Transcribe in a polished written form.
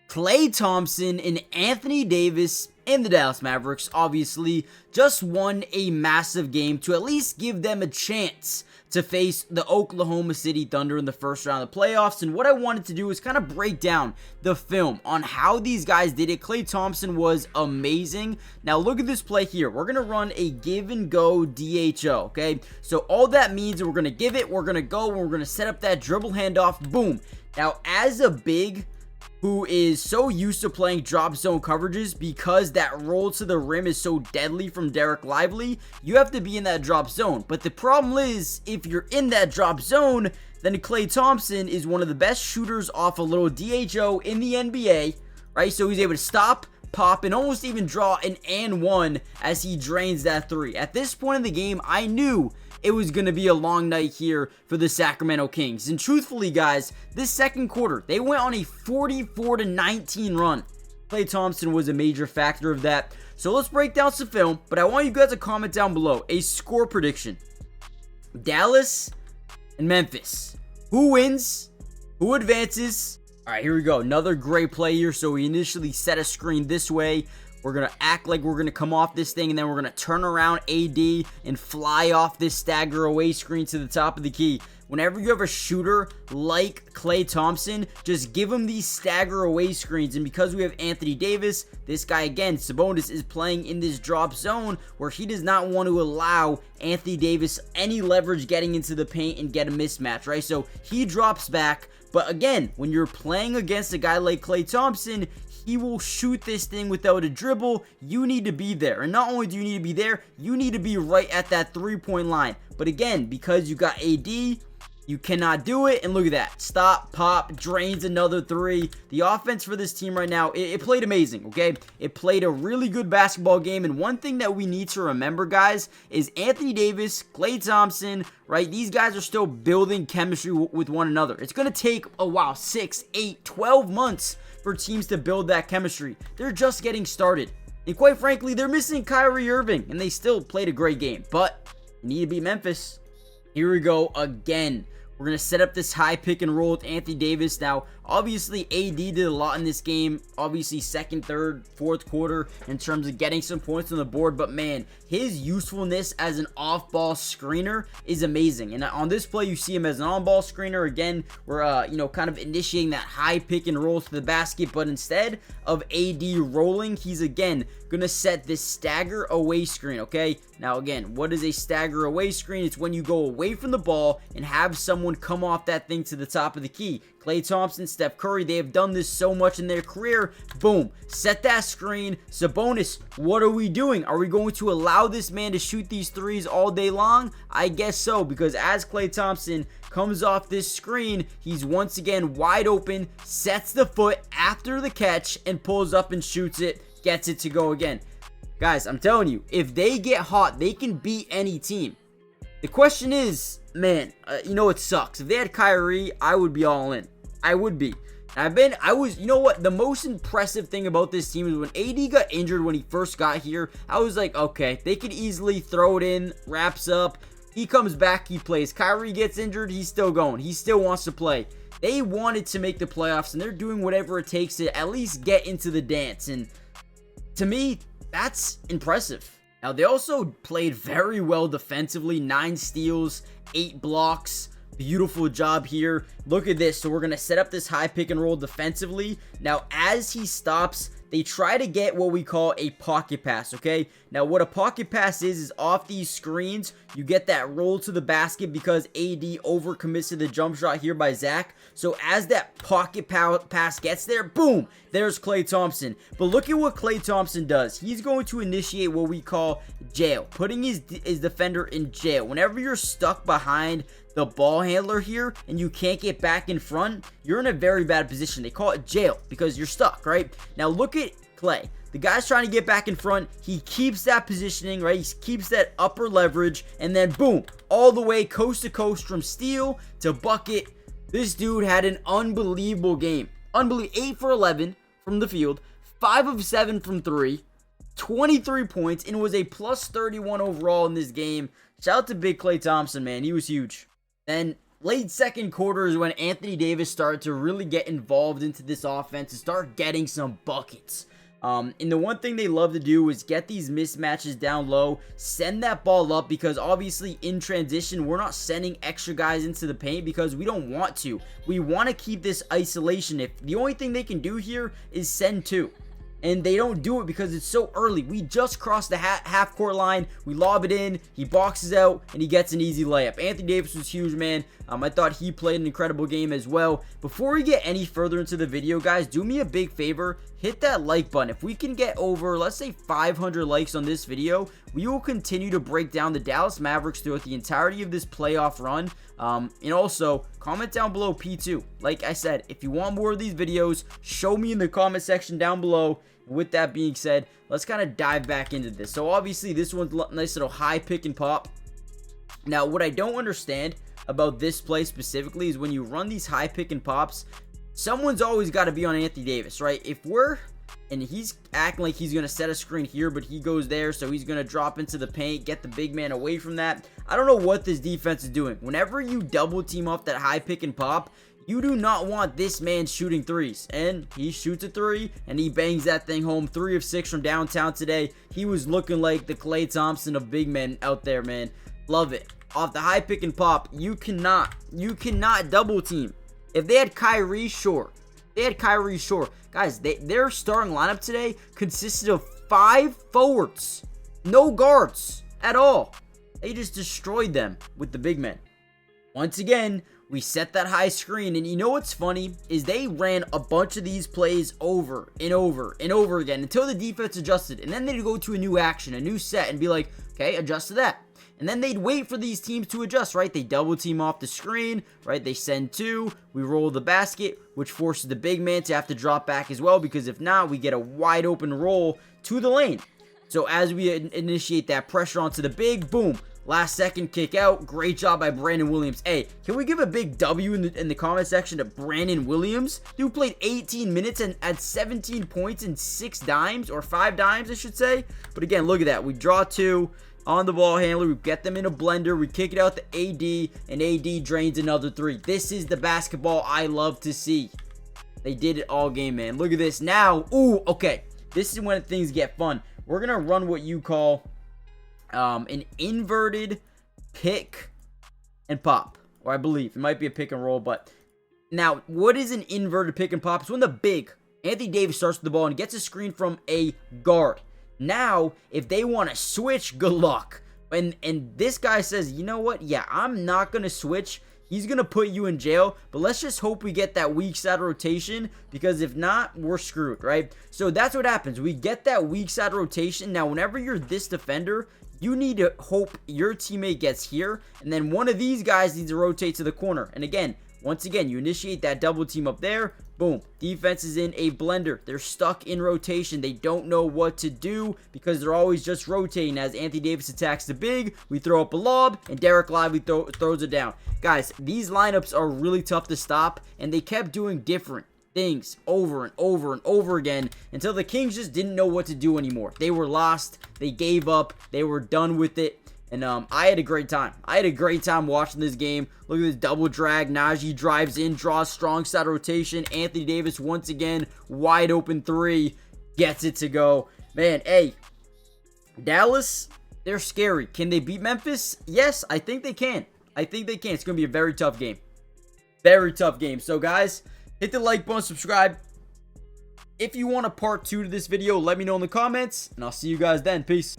Klay Thompson and Anthony Davis and the Dallas Mavericks obviously just won a massive game to at least give them a chance to face the Oklahoma City Thunder in the first round of the playoffs. And what I wanted to do is kind of break down the film on how these guys did it. Klay Thompson was amazing. Now look at this play here. We're going to run a give and go DHO, okay? So all that means is we're going to give it, we're going to go, and we're going to set up that dribble handoff, boom. Now as a big who is so used to playing drop zone coverages because that roll to the rim is so deadly from Derek Lively, you have to be in that drop zone. But the problem is, if you're in that drop zone, then Klay Thompson is one of the best shooters off a little DHO in the NBA, right? So he's able to stop, pop, and almost even draw an and one as he drains that three. At this point in the game, I knew it was going to be a long night here for the Sacramento Kings. And truthfully, guys, this second quarter, they went on a 44-19 run. Klay Thompson was a major factor of that. So let's break down some film, but I want you guys to comment down below a score prediction. Dallas and Memphis. Who wins? Who advances? All right, here we go. Another great play here. So we initially set a screen this way. We're going to act like we're going to come off this thing, and then we're going to turn around AD and fly off this stagger away screen to the top of the key. Whenever you have a shooter like Klay Thompson, just give him these stagger away screens. And because we have Anthony Davis, this guy again, Sabonis, is playing in this drop zone where he does not want to allow Anthony Davis any leverage getting into the paint and get a mismatch, right? So he drops back. But again, when you're playing against a guy like Klay Thompson, he will shoot this thing without a dribble. You need to be there. And not only do you need to be there, you need to be right at that three-point line. But again, because you got AD, you cannot do it. And look at that. Stop, pop, drains another three. The offense for this team right now, it played amazing, okay? It played a really good basketball game. And one thing that we need to remember, guys, is Anthony Davis, Klay Thompson, right? These guys are still building chemistry with one another. It's going to take a while, 6, 8, 12 months for teams to build that chemistry. They're just getting started. And quite frankly, they're missing Kyrie Irving, and they still played a great game. But you need to beat Memphis. Here we go again. We're going to set up this high pick and roll with Anthony Davis. Now, obviously, AD did a lot in this game. Obviously, second, third, fourth quarter in terms of getting some points on the board. But, man, his usefulness as an off-ball screener is amazing. And on this play, you see him as an on-ball screener. Again, we're, kind of initiating that high pick and roll to the basket. But instead of AD rolling, he's, again, going to set this stagger away screen, okay? Now, again, what is a stagger away screen? It's when you go away from the ball and have someone come off that thing to the top of the key. Klay Thompson, Steph Curry, they have done this so much in their career. Boom. Set that screen. Sabonis, what are we doing? Are we going to allow this man to shoot these threes all day long? I guess so, because as Klay Thompson comes off this screen, he's once again wide open, sets the foot after the catch, and pulls up and shoots it, gets it to go again. Guys, I'm telling you, if they get hot, they can beat any team. The question is, man, it sucks. If they had Kyrie, I would be all in. I would be. You know what? The most impressive thing about this team is when AD got injured when he first got here, I was like, okay, they could easily throw it in, wraps up. He comes back, he plays. Kyrie gets injured, he's still going. He still wants to play. They wanted to make the playoffs, and they're doing whatever it takes to at least get into the dance. And to me, that's impressive. Now, they also played very well defensively. 9 steals, 8 blocks. Beautiful job here. Look at this. So we're going to set up this high pick and roll defensively. Now, as he stops, they try to get what we call a pocket pass, okay? Now, what a pocket pass is off these screens, you get that roll to the basket because AD overcommits to the jump shot here by Zach. So as that pocket pass gets there, boom, there's Klay Thompson. But look at what Klay Thompson does. He's going to initiate what we call jail, putting his defender in jail. Whenever you're stuck behind the ball handler here and you can't get back in front, you're in a very bad position. They call it jail because you're stuck, right? Now look at Klay. The guy's trying to get back in front. He keeps that positioning, right? He keeps that upper leverage, and then boom, all the way coast to coast from steal to bucket. This dude had an unbelievable game. 8 for 11 from the field, 5 of 7 from 3, 23 points, and was a plus 31 overall in this game. Shout out to big Klay Thompson, man. He was huge. Then late second quarter is when Anthony Davis started to really get involved into this offense and start getting some buckets. And the one thing they love to do is get these mismatches down low, send that ball up, because obviously in transition, we're not sending extra guys into the paint because we don't want to. We want to keep this isolation. If the only thing they can do here is send two. And they don't do it because it's so early. We just crossed the half court line. We lob it in. He boxes out and he gets an easy layup. Anthony Davis was huge, man. I thought he played an incredible game as well. Before we get any further into the video, guys, do me a big favor. Hit that like button. If we can get over, let's say 500 likes on this video, we will continue to break down the Dallas Mavericks throughout the entirety of this playoff run. And also, comment down below P2. Like I said, if you want more of these videos, show me in the comment section down below. With that being said, let's kind of dive back into this. So obviously, this one's a nice little high pick and pop. Now, what I don't understand about this play specifically is when you run these high pick and pops, someone's always got to be on Anthony Davis, right? And he's acting like he's going to set a screen here, but he goes there, so he's going to drop into the paint, get the big man away from that. I don't know what this defense is doing. Whenever you double team off that high pick and pop, you do not want this man shooting threes. And he shoots a three, and he bangs that thing home. 3 of 6 from downtown today. He was looking like the Klay Thompson of big men out there, man. Love it. Off the high pick and pop, you cannot double team. If they had Kyrie, sure. Guys, their starting lineup today consisted of 5 forwards. No guards at all. They just destroyed them with the big men. Once again, we set that high screen, and you know what's funny is they ran a bunch of these plays over and over and over again until the defense adjusted, and then they'd go to a new action, a new set, and be like, okay, adjust to that. And then they'd wait for these teams to adjust, right? They double team off the screen, right? They send 2, we roll the basket, which forces the big man to have to drop back as well, because if not, we get a wide open roll to the lane. So as we initiate that pressure onto the big, boom. Last second kick out. Great job by Brandon Williams. Hey, can we give a big W in the comment section to Brandon Williams? Dude played 18 minutes and had 17 points and 6 dimes, or 5 dimes, I should say. But again, look at that. We draw 2 on the ball handler. We get them in a blender. We kick it out to AD, and AD drains another 3. This is the basketball I love to see. They did it all game, man. Look at this now. Ooh, okay. This is when things get fun. We're going to run what you call an inverted pick and pop, or I believe it might be a pick and roll. But now, what is an inverted pick and pop? It's when the big Anthony Davis starts with the ball and gets a screen from a guard. Now, if they want to switch, good luck. And this guy says, you know what? Yeah, I'm not going to switch. He's going to put you in jail, but let's just hope we get that weak side rotation, because if not, we're screwed, right? So that's what happens. We get that weak side rotation. Now, whenever you're this defender, you need to hope your teammate gets here, and then one of these guys needs to rotate to the corner. And again, once again, you initiate that double team up there. Boom. Defense is in a blender. They're stuck in rotation. They don't know what to do because they're always just rotating. As Anthony Davis attacks the big, we throw up a lob, and Derek Lively throws it down. Guys, these lineups are really tough to stop, and they kept doing different things over and over and over again until the Kings just didn't know what to do anymore. They were lost. They gave up. They were done with it. And I had a great time. I had a great time watching this game. Look at this double drag. Najee drives in, draws strong side rotation. Anthony Davis once again, wide open 3, gets it to go. Man, hey, Dallas, they're scary. Can they beat Memphis? Yes, I think they can. It's going to be a very tough game. Very tough game. So, guys, hit the like button, subscribe. If you want a part 2 to this video, let me know in the comments, and I'll see you guys then. Peace.